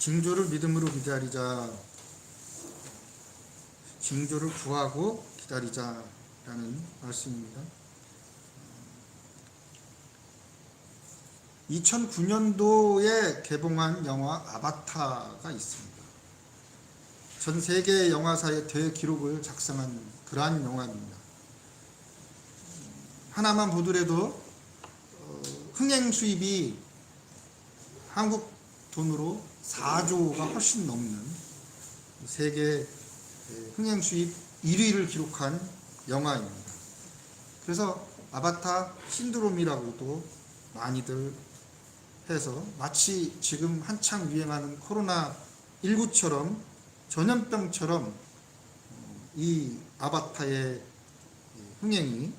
징조를 믿음으로 기다리자. 징조를 구하고 기다리자라는 말씀입니다. 2009년도에 개봉한 영화 아바타가 있습니다. 전 세계 영화사의 대기록을 작성한 그러한 영화입니다. 하나만 보더라도 흥행 수입이 한국 돈으로 4조가 훨씬 넘는 세계 흥행 수입 1위를 기록한 영화입니다. 그래서 아바타 신드롬이라고도 많이들 해서 마치 지금 한창 유행하는 코로나19처럼 전염병처럼 이 아바타의 흥행이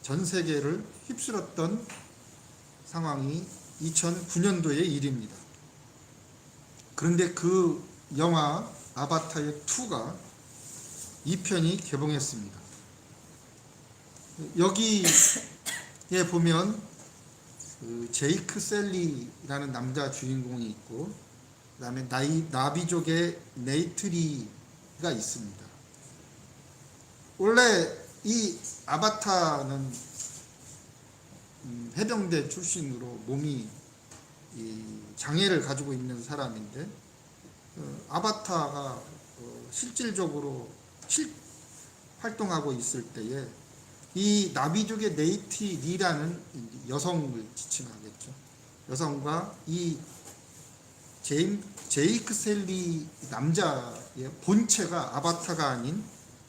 전 세계를 휩쓸었던 상황이 2009년도의 일입니다. 그런데 그 영화 아바타의 2가 2편이 개봉했습니다. 여기에 보면 그 제이크 셀리라는 남자 주인공이 있고, 그 다음에 나비족의 네이트리가 있습니다. 원래 이 아바타는 해병대 출신으로 몸이 장애를 가지고 있는 사람인데, 아바타가 실질적으로 활동하고 있을 때에 이 나비족의 네이트리라는 여성을 지칭하겠죠. 여성과 이 제이크 셀리 남자의 본체가 아바타가 아닌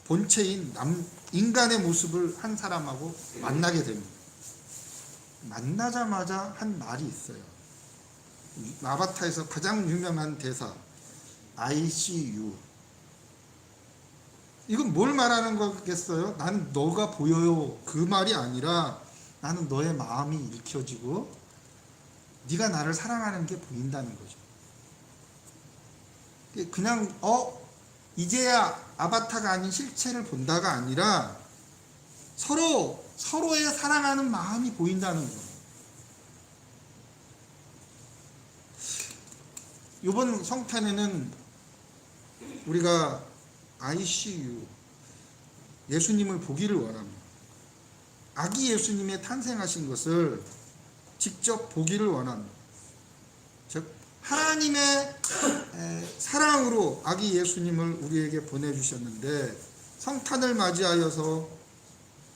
본체인 인간의 모습을 한 사람하고 만나게 됩니다. 만나자마자 한 말이 있어요. 아바타에서 가장 유명한 대사, I see you. 이건 뭘 말하는 거겠어요? 나는 너가 보여요. 그 말이 아니라 나는 너의 마음이 읽혀지고 네가 나를 사랑하는 게 보인다는 거죠. 그냥 이제야 아바타가 아닌 실체를 본다가 아니라 서로의 사랑하는 마음이 보인다는 거예요. 이번 성탄에는 우리가 I see you, 예수님을 보기를 원합니다. 아기 예수님의 탄생하신 것을 직접 보기를 원합니다. 즉 하나님의 사랑으로 아기 예수님을 우리에게 보내주셨는데, 성탄을 맞이하여서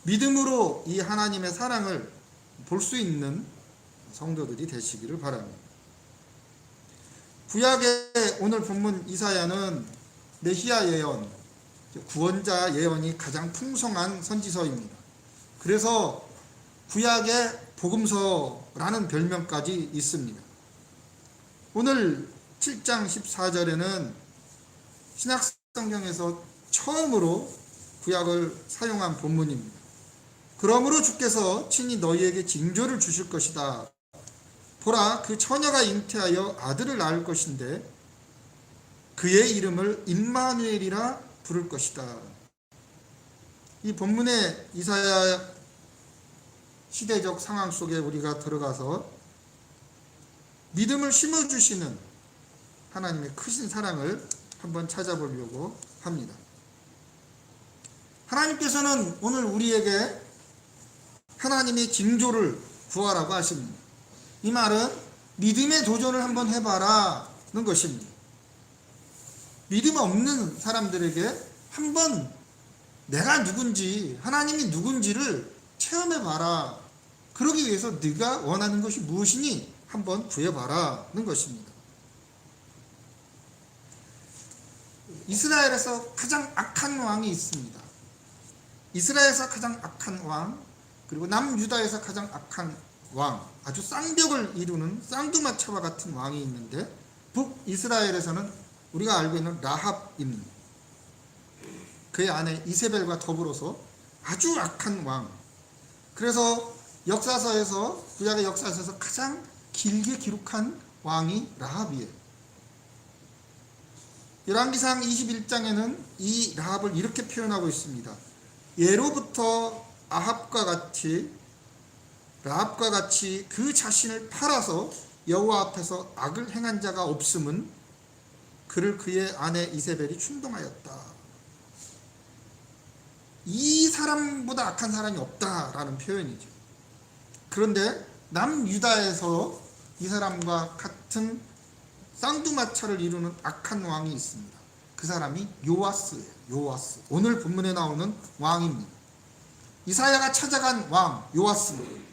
믿음으로 이 하나님의 사랑을 볼 수 있는 성도들이 되시기를 바랍니다. 구약의 오늘 본문 이사야는 메시아 예언, 구원자 예언이 가장 풍성한 선지서입니다. 그래서 구약의 복음서라는 별명까지 있습니다. 오늘 7장 14절에는 신약성경에서 처음으로 구약을 사용한 본문입니다. 그러므로 주께서 친히 너희에게 징조를 주실 것이다. 보라, 그 처녀가 잉태하여 아들을 낳을 것인데 그의 이름을 임마누엘이라 부를 것이다. 이 본문의 이사야 시대적 상황 속에 우리가 들어가서 믿음을 심어주시는 하나님의 크신 사랑을 한번 찾아보려고 합니다. 하나님께서는 오늘 우리에게 하나님의 징조를 구하라고 하십니다. 이 말은 믿음의 도전을 한번 해봐라는 것입니다. 믿음 없는 사람들에게 한번 내가 누군지, 하나님이 누군지를 체험해봐라. 그러기 위해서 네가 원하는 것이 무엇이니 한번 구해봐라는 것입니다. 이스라엘에서 가장 악한 왕이 있습니다. 이스라엘에서 가장 악한 왕, 그리고 남유다에서 가장 악한 왕, 아주 쌍벽을 이루는 쌍두마차와 같은 왕이 있는데, 북이스라엘에서는 우리가 알고 있는 라합입니다. 그의 아내 이세벨과 더불어서 아주 악한 왕. 그래서 역사서에서, 구약의 역사서에서 가장 길게 기록한 왕이 라합이에요. 열왕기상 21장에는 이 라합을 이렇게 표현하고 있습니다. 예로부터 라합과 같이 그 자신을 팔아서 여호와 앞에서 악을 행한 자가 없음은 그를 그의 아내 이세벨이 충동하였다. 이 사람보다 악한 사람이 없다라는 표현이죠. 그런데 남유다에서 이 사람과 같은 쌍두마차를 이루는 악한 왕이 있습니다. 그 사람이 요아스예요. 요아스. 오늘 본문에 나오는 왕입니다. 이사야가 찾아간 왕 요아스입니다.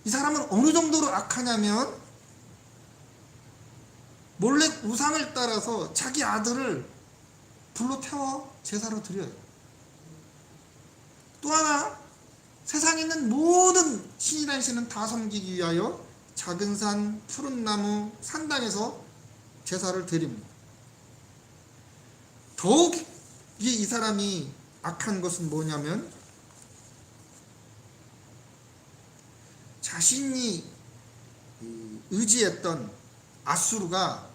이 사람은 어느 정도로 악하냐면 몰래 우상을 따라서 자기 아들을 불로 태워 제사로 드려요. 또 하나, 세상에 있는 모든 신이라는 신은 다 섬기기 위하여 작은 산, 푸른 나무, 산당에서 제사를 드립니다. 더욱 이 사람이 악한 것은 뭐냐면 자신이 의지했던 아수르가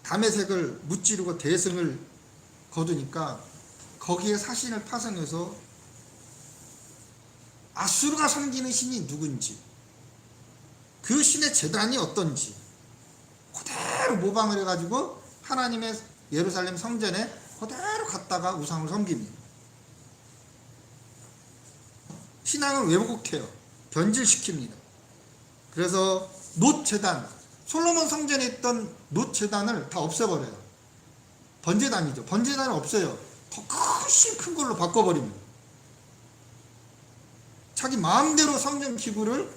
다메섹을 무찌르고 대승을 거두니까 거기에 사신을 파송해서 아수르가 섬기는 신이 누군지, 그 신의 제단이 어떤지 그대로 모방을 해가지고 하나님의 예루살렘 성전에 그대로 갔다가 우상을 섬깁니다. 신앙을 왜곡해요. 변질시킵니다. 그래서 놋 제단, 솔로몬 성전에 있던 놋 제단을 다 없애버려요. 번제단이죠. 번제단은 없어요. 더 훨씬 큰 걸로 바꿔버립니다. 자기 마음대로 성전 기구를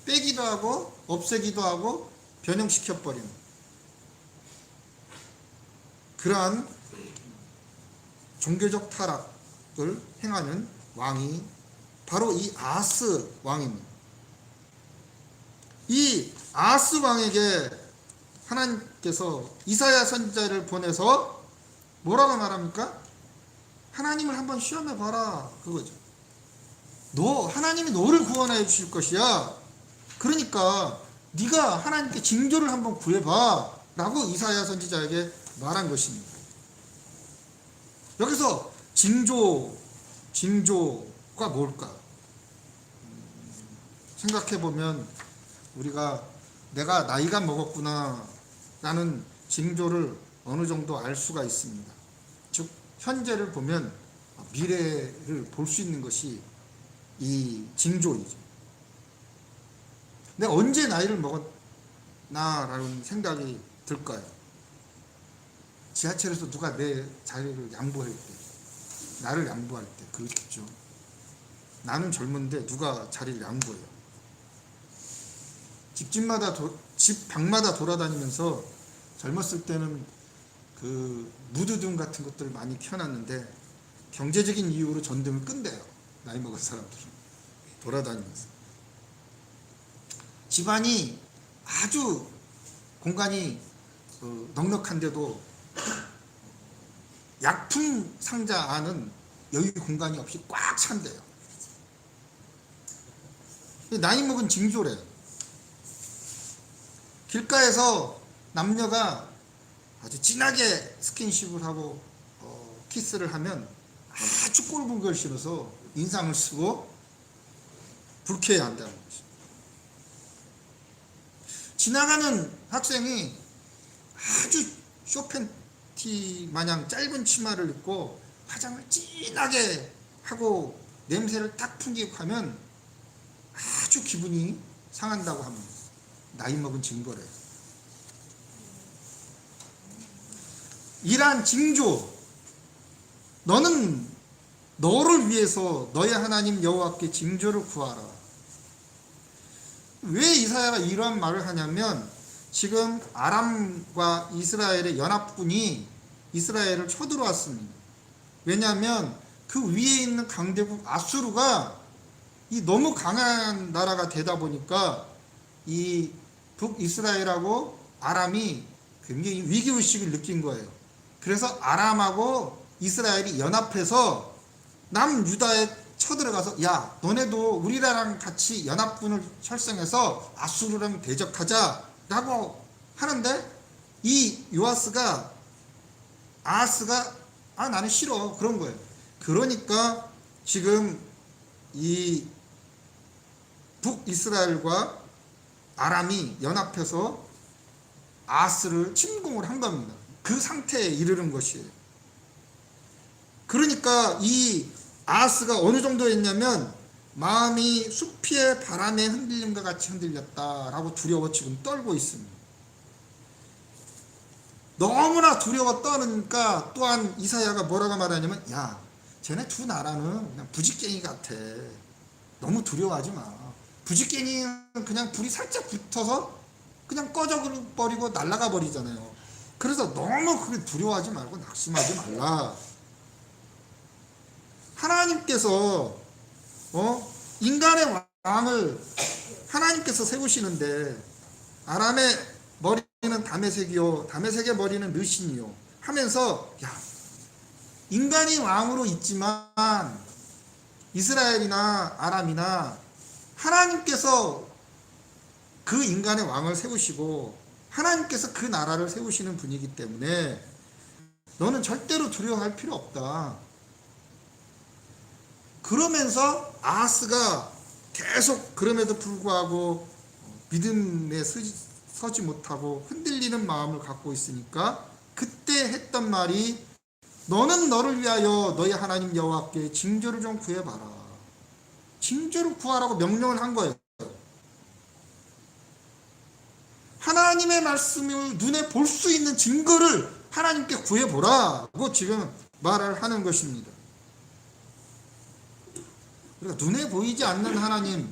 빼기도 하고 없애기도 하고 변형시켜버립니다. 그러한 종교적 타락을 행하는 왕이 바로 이 아하스 왕입니다. 이 아하스 왕에게 하나님께서 이사야 선지자를 보내서 뭐라고 말합니까? 하나님을 한번 시험해 봐라, 그거죠. 하나님이 너를 구원해 주실 것이야. 그러니까 네가 하나님께 징조를 한번 구해봐 라고 이사야 선지자에게 말한 것입니다. 여기서 징조가 뭘까? 생각해보면 우리가 내가 나이가 먹었구나 라는 징조를 어느 정도 알 수가 있습니다. 즉 현재를 보면 미래를 볼 수 있는 것이 이 징조이죠. 내가 언제 나이를 먹었나라는 생각이 들까요? 지하철에서 누가 내 자리를 양보할 때, 나를 양보할 때 그렇겠죠. 나는 젊은데 누가 자리를 양보해요. 집 방마다 돌아다니면서 젊었을 때는 그 무드등 같은 것들을 많이 켜놨는데 경제적인 이유로 전등을 끈대요. 나이 먹은 사람들은 돌아다니면서. 집안이 아주 공간이 넉넉한데도 약품 상자 안은 여유 공간이 없이 꽉 찬대요. 나이 먹은 징조래요. 길가에서 남녀가 아주 진하게 스킨십을 하고 키스를 하면 아주 꼴보기 걸 싫어서 인상을 쓰고 불쾌해야 한다는 거죠. 지나가는 학생이 아주 쇼팬티 마냥 짧은 치마를 입고 화장을 진하게 하고 냄새를 딱 풍기고 하면 아주 기분이 상한다고 합니다. 나이 먹은 증거래요. 이러한 징조, 너는 너를 위해서 너의 하나님 여호와께 징조를 구하라. 왜 이사야가 이러한 말을 하냐면 지금 아람과 이스라엘의 연합군이 이스라엘을 쳐들어왔습니다. 왜냐하면 그 위에 있는 강대국 아수르가 이 너무 강한 나라가 되다 보니까 이 북이스라엘하고 아람이 굉장히 위기의식을 느낀 거예요. 그래서 아람하고 이스라엘이 연합해서 남유다에 쳐들어가서 야 너네도 우리랑 같이 연합군을 설정해서 아수르랑 대적하자 라고 하는데 이 요아스가 아하스가 나는 싫어 그런 거예요. 그러니까 지금 이 북이스라엘과 아람이 연합해서 아스를 침공을 한 겁니다. 그 상태에 이르는 것이에요. 그러니까 이 아스가 어느 정도였냐면 마음이 숲의 바람에 흔들림과 같이 흔들렸다라고 두려워 지금 떨고 있습니다. 너무나 두려워 떠니까 또한 이사야가 뭐라고 말하냐면, 야, 쟤네 두 나라는 그냥 부직갱이 같아. 너무 두려워하지 마. 부직갱이는 그냥 불이 살짝 붙어서 그냥 꺼져버리고 날아가 버리잖아요. 그래서 너무 그렇게 두려워하지 말고 낙심하지 말라. 하나님께서 인간의 왕을 하나님께서 세우시는데 아람의 머리는 다메섹이요 다메섹의 머리는 르신이요 하면서, 야, 인간이 왕으로 있지만 이스라엘이나 아람이나 하나님께서 그 인간의 왕을 세우시고 하나님께서 그 나라를 세우시는 분이기 때문에 너는 절대로 두려워할 필요 없다. 그러면서 아하스가 계속 그럼에도 불구하고 믿음에 서지 못하고 흔들리는 마음을 갖고 있으니까 그때 했던 말이, 너는 너를 위하여 너희 하나님 여호와께 징조를 좀 구해봐라. 징조를 구하라고 명령을 한 거예요. 하나님의 말씀을 눈에 볼 수 있는 증거를 하나님께 구해보라고 지금 말을 하는 것입니다. 그러니까 눈에 보이지 않는 하나님,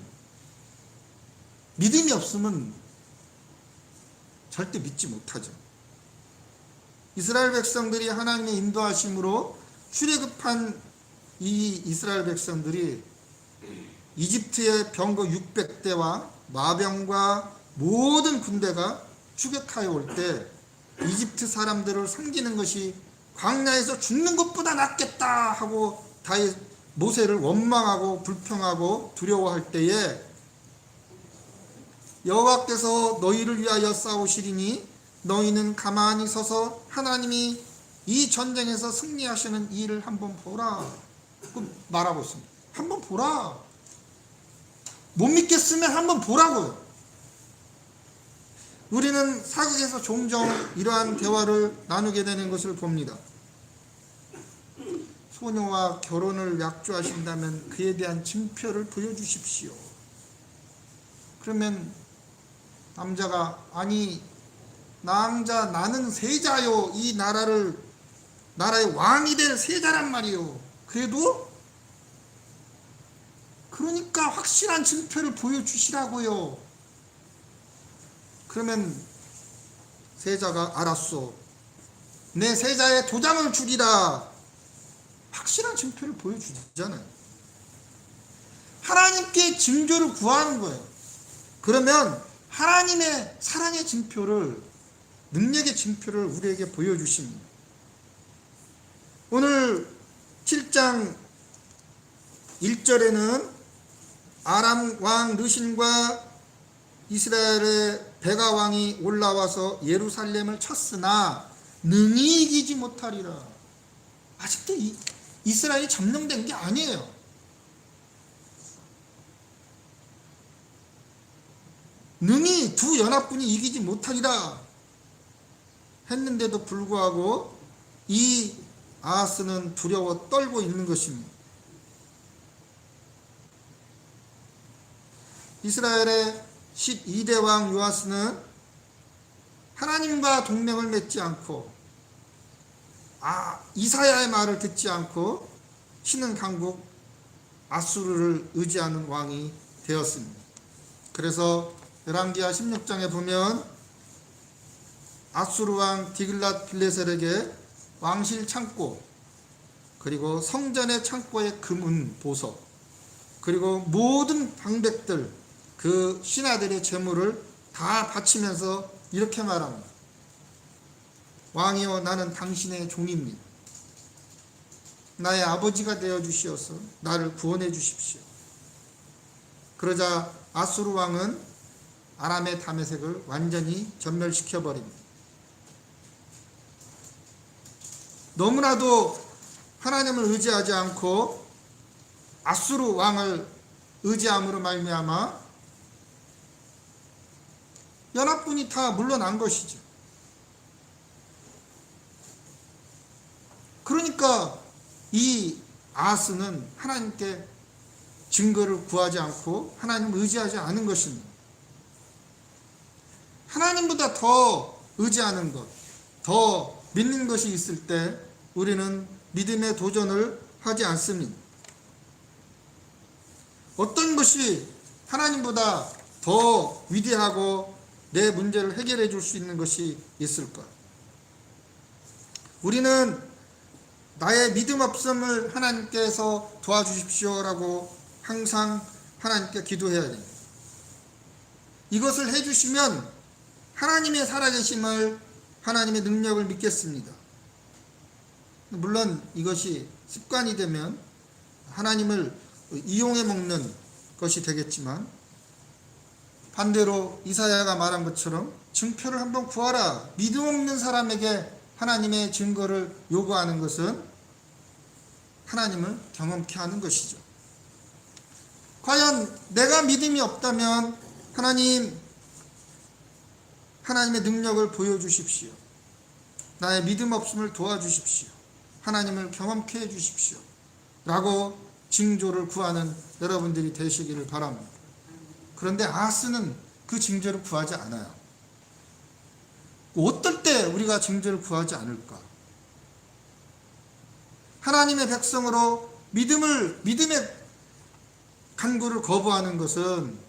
믿음이 없으면 절대 믿지 못하죠. 이스라엘 백성들이 하나님의 인도하심으로 출애굽한 이 이스라엘 백성들이 이집트의 병거 600대와 마병과 모든 군대가 추격하여 올 때 이집트 사람들을 섬기는 것이 광야에서 죽는 것보다 낫겠다 하고 모세를 원망하고 불평하고 두려워할 때에 여호와께서 너희를 위하여 싸우시리니 너희는 가만히 서서 하나님이 이 전쟁에서 승리하시는 일을 한번 보라 말하고 있습니다. 한번 보라. 못 믿겠으면 한번 보라고요. 우리는 사극에서 종종 이러한 대화를 나누게 되는 것을 봅니다. 소녀와 결혼을 약조하신다면 그에 대한 증표를 보여주십시오. 그러면 남자가, 아니 낭자 나는 세자요, 이 나라의 왕이 될 세자란 말이요. 그래도 그러니까 확실한 증표를 보여주시라고요. 그러면 세자가, 알았소, 내 세자의 도장을 주리라. 확실한 증표를 보여주잖아요. 하나님께 징조를 구하는 거예요. 그러면 하나님의 사랑의 징표를, 능력의 징표를 우리에게 보여주십니다. 오늘 7장 1절에는 아람 왕 르신과 이스라엘의 베가 왕이 올라와서 예루살렘을 쳤으나 능히 이기지 못하리라. 아직도 이스라엘이 점령된 게 아니에요. 능히 두 연합군이 이기지 못하리라 했는데도 불구하고 이 아하스는 두려워 떨고 있는 것입니다. 이스라엘의 12대 왕 요아스는 하나님과 동맹을 맺지 않고 이사야의 말을 듣지 않고 신은 강국 아수르를 의지하는 왕이 되었습니다. 그래서 열왕기하 16장에 보면 아수르 왕 디글랏 빌레셀에게 왕실 창고, 그리고 성전의 창고의 금은 보석, 그리고 모든 방백들, 그 신하들의 재물을 다 바치면서 이렇게 말합니다. 왕이여, 나는 당신의 종입니다. 나의 아버지가 되어 주시어서 나를 구원해 주십시오. 그러자 아수르 왕은 아람의 다메섹을 완전히 전멸시켜 버립니다. 너무나도 하나님을 의지하지 않고 아수르 왕을 의지함으로 말미암아 연합군이 다 물러난 것이죠. 그러니까 이 아하스는 하나님께 증거를 구하지 않고 하나님을 의지하지 않은 것입니다. 하나님보다 더 의지하는 것, 더 믿는 것이 있을 때 우리는 믿음의 도전을 하지 않습니다. 어떤 것이 하나님보다 더 위대하고 내 문제를 해결해 줄 수 있는 것이 있을까? 우리는 나의 믿음 없음을 하나님께서 도와주십시오라고 항상 하나님께 기도해야 됩니다. 이것을 해주시면 하나님의 살아계심을, 하나님의 능력을 믿겠습니다. 물론 이것이 습관이 되면 하나님을 이용해 먹는 것이 되겠지만, 반대로 이사야가 말한 것처럼 증표를 한번 구하라. 믿음 없는 사람에게 하나님의 증거를 요구하는 것은 하나님을 경험케 하는 것이죠. 과연 내가 믿음이 없다면 하나님의 능력을 보여주십시오. 나의 믿음 없음을 도와주십시오. 하나님을 경험케 해주십시오. 라고 징조를 구하는 여러분들이 되시기를 바랍니다. 그런데 아하스는 그 징조를 구하지 않아요. 어떨 때 우리가 징조를 구하지 않을까? 하나님의 백성으로 믿음의 간구를 거부하는 것은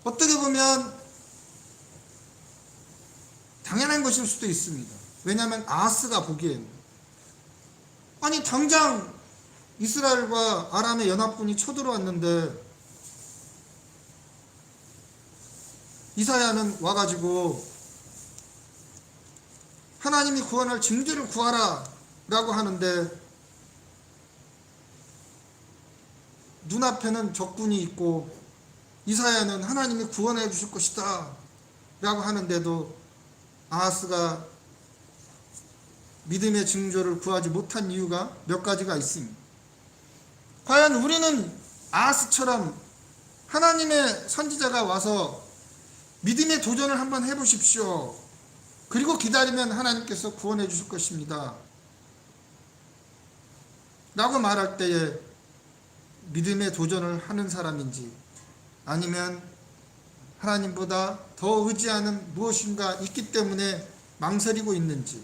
어떻게 보면 당연한 것일 수도 있습니다. 왜냐하면 아하스가 보기에는, 아니 당장 이스라엘과 아람의 연합군이 쳐들어왔는데 이사야는 와가지고 하나님이 구원할 징조를 구하라 라고 하는데 눈앞에는 적군이 있고 이사야는 하나님이 구원해 주실 것이다 라고 하는데도 아하스가 믿음의 징조를 구하지 못한 이유가 몇 가지가 있습니다. 과연 우리는 아하스처럼 하나님의 선지자가 와서 믿음의 도전을 한번 해보십시오. 그리고 기다리면 하나님께서 구원해 주실 것입니다. 라고 말할 때에 믿음의 도전을 하는 사람인지, 아니면 하나님보다 더 의지하는 무엇인가 있기 때문에 망설이고 있는지,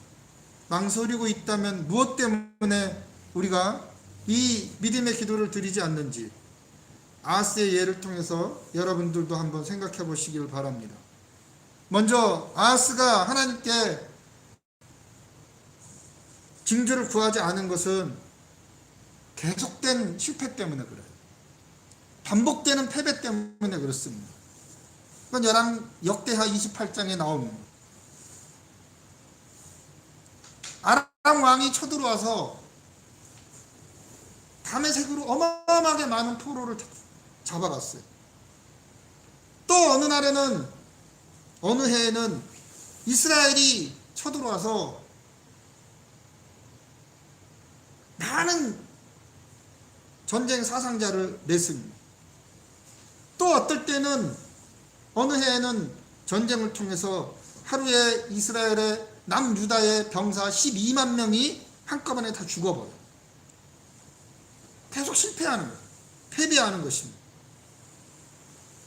망설이고 있다면 무엇 때문에 우리가 이 믿음의 기도를 드리지 않는지, 아하스의 예를 통해서 여러분들도 한번 생각해 보시길 바랍니다. 먼저 아하스가 하나님께 징조를 구하지 않은 것은 계속된 실패 때문에 그래요. 반복되는 패배 때문에 그렇습니다. 그건 역대하 28장에 나옵니다. 아람 왕이 쳐들어와서 다메섹으로 어마어마하게 많은 포로를 잡아갔어요. 또 어느 해에는 이스라엘이 쳐들어와서 많은 전쟁 사상자를 냈습니다. 또 어떨 때는 어느 해에는 전쟁을 통해서 하루에 이스라엘의 남유다의 병사 12만 명이 한꺼번에 다 죽어버려요. 계속 실패하는 거예요. 패배하는 것입니다.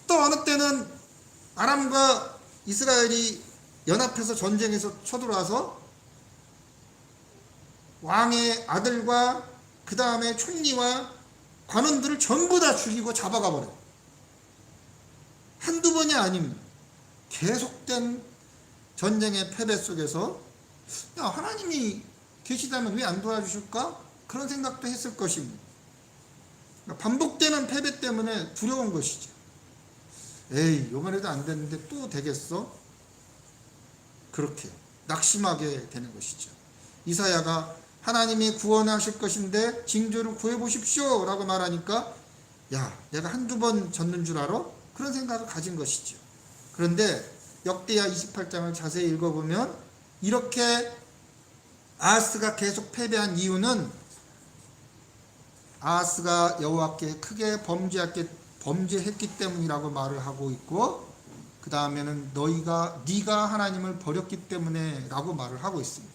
또 어느 때는 아람과 이스라엘이 연합해서 전쟁에서 쳐들어와서 왕의 아들과 그 다음에 총리와 관원들을 전부 다 죽이고 잡아가 버려요. 한두 번이 아닙니다. 계속된 전쟁의 패배 속에서 하나님이 계시다면 왜 안 도와주실까? 그런 생각도 했을 것입니다. 반복되는 패배 때문에 두려운 것이죠. 에이, 요번에도 안 됐는데 또 되겠어? 그렇게 낙심하게 되는 것이죠. 이사야가 하나님이 구원하실 것인데 징조를 구해보십시오 라고 말하니까, 야, 내가 한두 번 졌는 줄 알아? 그런 생각을 가진 것이죠. 그런데 역대하 28장을 자세히 읽어보면 이렇게 아하스가 계속 패배한 이유는 아하스가 여호와께 크게 범죄했기 때문이라고 말을 하고 있고, 그 다음에는 네가 하나님을 버렸기 때문에 라고 말을 하고 있습니다.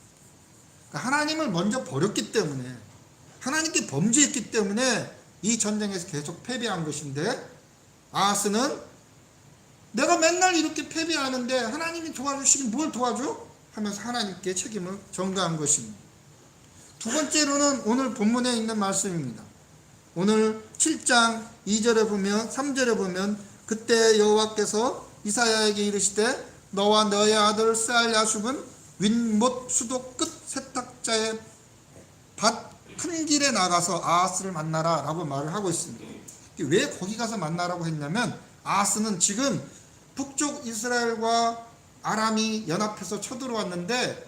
그러니까 하나님을 먼저 버렸기 때문에, 하나님께 범죄했기 때문에 이 전쟁에서 계속 패배한 것인데, 아하스는 내가 맨날 이렇게 패배하는데 하나님이 도와주시긴 뭘 도와줘? 하면서 하나님께 책임을 전가한 것입니다. 두 번째로는 오늘 본문에 있는 말씀입니다. 오늘 7장 2절에 보면, 3절에 보면, 그때 여호와께서 이사야에게 이르시되 너와 너의 아들 쌀 야숲은 윗못 수도 끝 세탁자의 밭 큰 길에 나가서 아하스를 만나라 라고 말을 하고 있습니다. 왜 거기 가서 만나라고 했냐면, 아하스는 지금 북쪽 이스라엘과 아람이 연합해서 쳐들어왔는데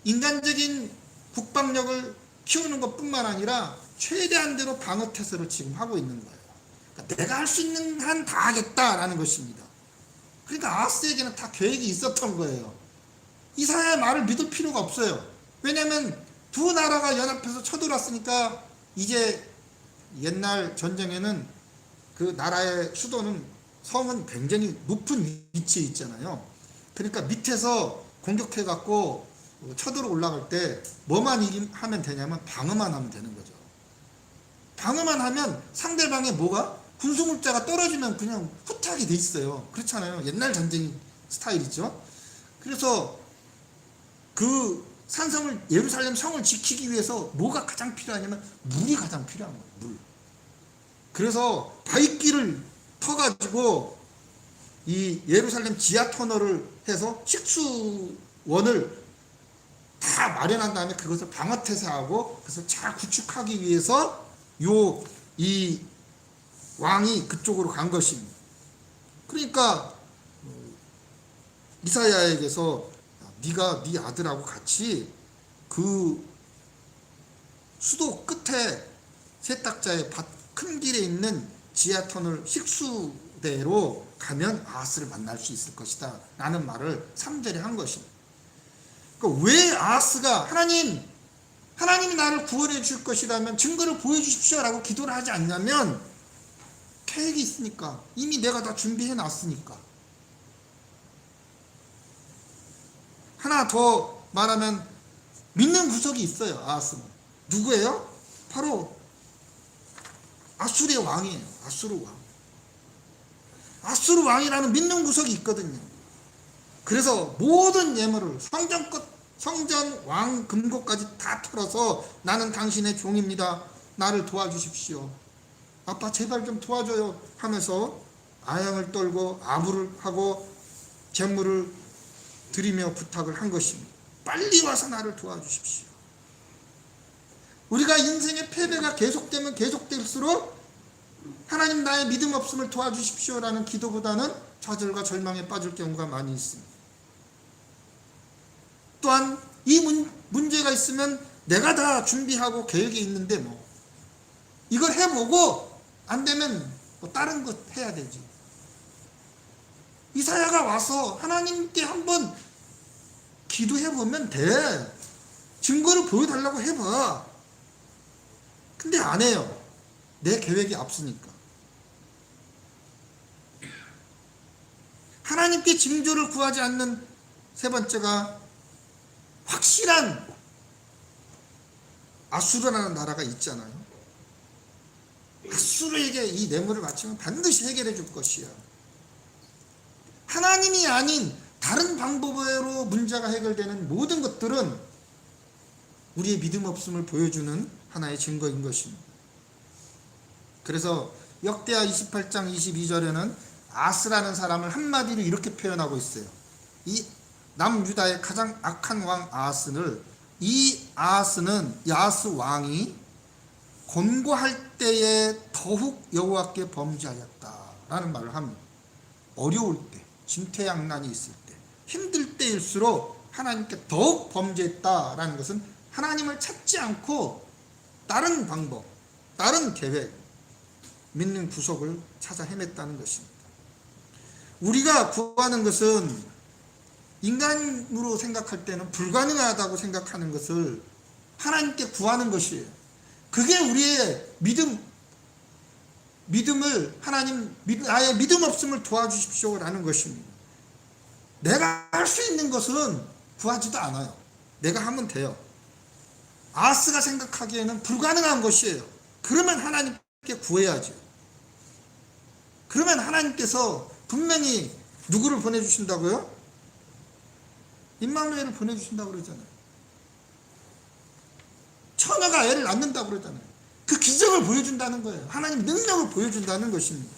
인간적인 국방력을 키우는 것뿐만 아니라 최대한대로 방어 태세를 지금 하고 있는 거예요. 그러니까 내가 할 수 있는 한 다 하겠다라는 것입니다. 그러니까 아하스에게는 다 계획이 있었던 거예요. 이사야의 말을 믿을 필요가 없어요. 왜냐하면 두 나라가 연합해서 쳐들어왔으니까 이제 옛날 전쟁에는 그 나라의 수도는, 성은 굉장히 높은 위치에 있잖아요. 그러니까 밑에서 공격해갖고 쳐들어 올라갈 때 뭐만 하면 되냐면 방어만 하면 되는 거죠. 방어만 하면 상대방의 뭐가? 군수물자가 떨어지면 그냥 후퇴하게 돼 있어요. 그렇잖아요. 옛날 전쟁 스타일이죠. 그래서 그 산성을, 예루살렘 성을 지키기 위해서 뭐가 가장 필요하냐면 물이 가장 필요한 거예요. 물. 그래서 바위길을 터가지고 이 예루살렘 지하 터널을 해서 식수원을 다 마련한 다음에 그것을 방어태세하고 그것을 잘 구축하기 위해서 이 왕이 그쪽으로 간 것입니다. 그러니까 이사야에게서 네가 네 아들하고 같이 그 수도 끝에 세탁자의 밭 큰 길에 있는 지하터널 식수대로 가면 아하스를 만날 수 있을 것이다 라는 말을 3절에 한 것입니다. 그러니까 왜 아하스가 하나님이 나를 구원해 줄 것이라면 증거를 보여주십시오 라고 기도를 하지 않냐면, 계획이 있으니까, 이미 내가 다 준비해 놨으니까. 하나 더 말하면 믿는 구석이 있어요. 아하스는 누구예요? 바로 아수르의 왕이에요. 아수르 왕. 아수르 왕이라는 믿는 구석이 있거든요. 그래서 모든 예물을 성전 왕 금고까지 다 털어서 나는 당신의 종입니다. 나를 도와주십시오. 아빠 제발 좀 도와줘요 하면서 아양을 떨고 아부를 하고 재물을 드리며 부탁을 한 것입니다. 빨리 와서 나를 도와주십시오. 우리가 인생의 패배가 계속되면 계속될수록 하나님 나의 믿음 없음을 도와주십시오라는 기도보다는 좌절과 절망에 빠질 경우가 많이 있습니다. 또한 이 문제가 있으면 내가 다 준비하고 계획이 있는데 이걸 해보고 안 되면 다른 것 해야 되지. 이사야가 와서 하나님께 한번 기도해보면 돼. 증거를 보여달라고 해봐. 근데 안 해요. 내 계획이 앞서니까. 하나님께 징조를 구하지 않는 세 번째가 확실한 아수르라는 나라가 있잖아요. 아수르에게 이 뇌물을 바치면 반드시 해결해 줄 것이야. 하나님이 아닌 다른 방법으로 문제가 해결되는 모든 것들은 우리의 믿음 없음을 보여주는 하나의 증거인 것입니다. 그래서 역대하 28장 22절에는 아스라는 사람을 한마디로 이렇게 표현하고 있어요. 이 남유다의 가장 악한 왕 아하스는, 이 아하스는 야스 왕이 곤고할 때에 더욱 여호와께 범죄하였다라는 말을 합니다. 어려울 때, 진퇴양난이 있을 때, 힘들 때일수록 하나님께 더욱 범죄했다라는 것은 하나님을 찾지 않고 다른 방법, 다른 계획, 믿는 구석을 찾아 헤맸다는 것입니다. 우리가 구하는 것은 인간으로 생각할 때는 불가능하다고 생각하는 것을 하나님께 구하는 것이에요. 그게 우리의 믿음을 나의 믿음 없음을 도와주십시오라는 것입니다. 내가 할 수 있는 것은 구하지도 않아요. 내가 하면 돼요. 아하스가 생각하기에는 불가능한 것이에요. 그러면 하나님께 구해야죠. 그러면 하나님께서 분명히 누구를 보내주신다고요? 임마누엘을 보내주신다고 그러잖아요. 처녀가 애를 낳는다고 그러잖아요. 그 기적을 보여준다는 거예요. 하나님 능력을 보여준다는 것입니다.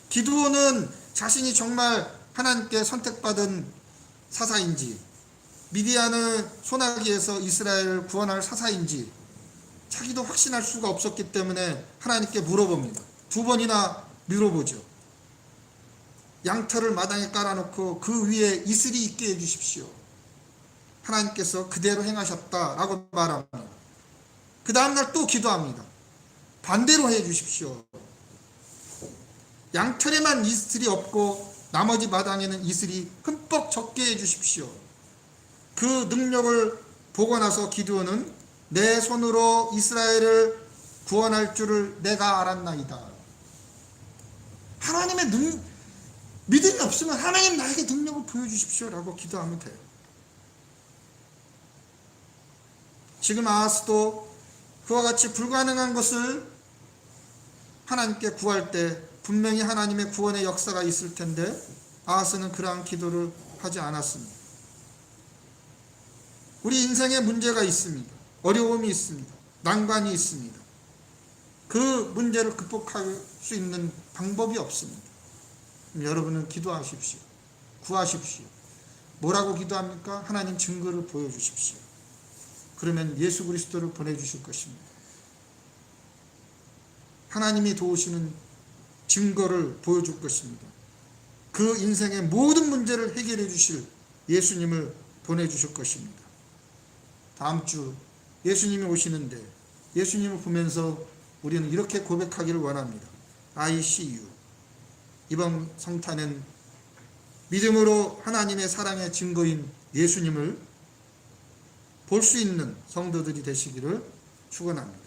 기드온은 자신이 정말 하나님께 선택받은 사사인지, 미디안을 소나기에서 이스라엘을 구원할 사사인지 자기도 확신할 수가 없었기 때문에 하나님께 물어봅니다. 2번이나 물어보죠. 양털을 마당에 깔아놓고 그 위에 이슬이 있게 해주십시오. 하나님께서 그대로 행하셨다라고 말합니다. 그 다음날 또 기도합니다. 반대로 해주십시오. 양털에만 이슬이 없고 나머지 마당에는 이슬이 흠뻑 적게 해주십시오. 그 능력을 보고 나서 기드온은 내 손으로 이스라엘을 구원할 줄을 내가 알았나이다. 하나님의 믿음이 없으면 하나님 나에게 능력을 보여주십시오 라고 기도하면 돼요. 지금 아하스도 그와 같이 불가능한 것을 하나님께 구할 때 분명히 하나님의 구원의 역사가 있을 텐데 아하스는 그러한 기도를 하지 않았습니다. 우리 인생에 문제가 있습니다. 어려움이 있습니다. 난관이 있습니다. 그 문제를 극복할 수 있는 방법이 없습니다. 여러분은 기도하십시오. 구하십시오. 뭐라고 기도합니까? 하나님 증거를 보여주십시오. 그러면 예수 그리스도를 보내주실 것입니다. 하나님이 도우시는 증거를 보여줄 것입니다. 그 인생의 모든 문제를 해결해 주실 예수님을 보내주실 것입니다. 다음 주 예수님이 오시는데 예수님을 보면서 우리는 이렇게 고백하기를 원합니다. I see you. 이번 성탄은 믿음으로 하나님의 사랑의 증거인 예수님을 볼 수 있는 성도들이 되시기를 축원합니다.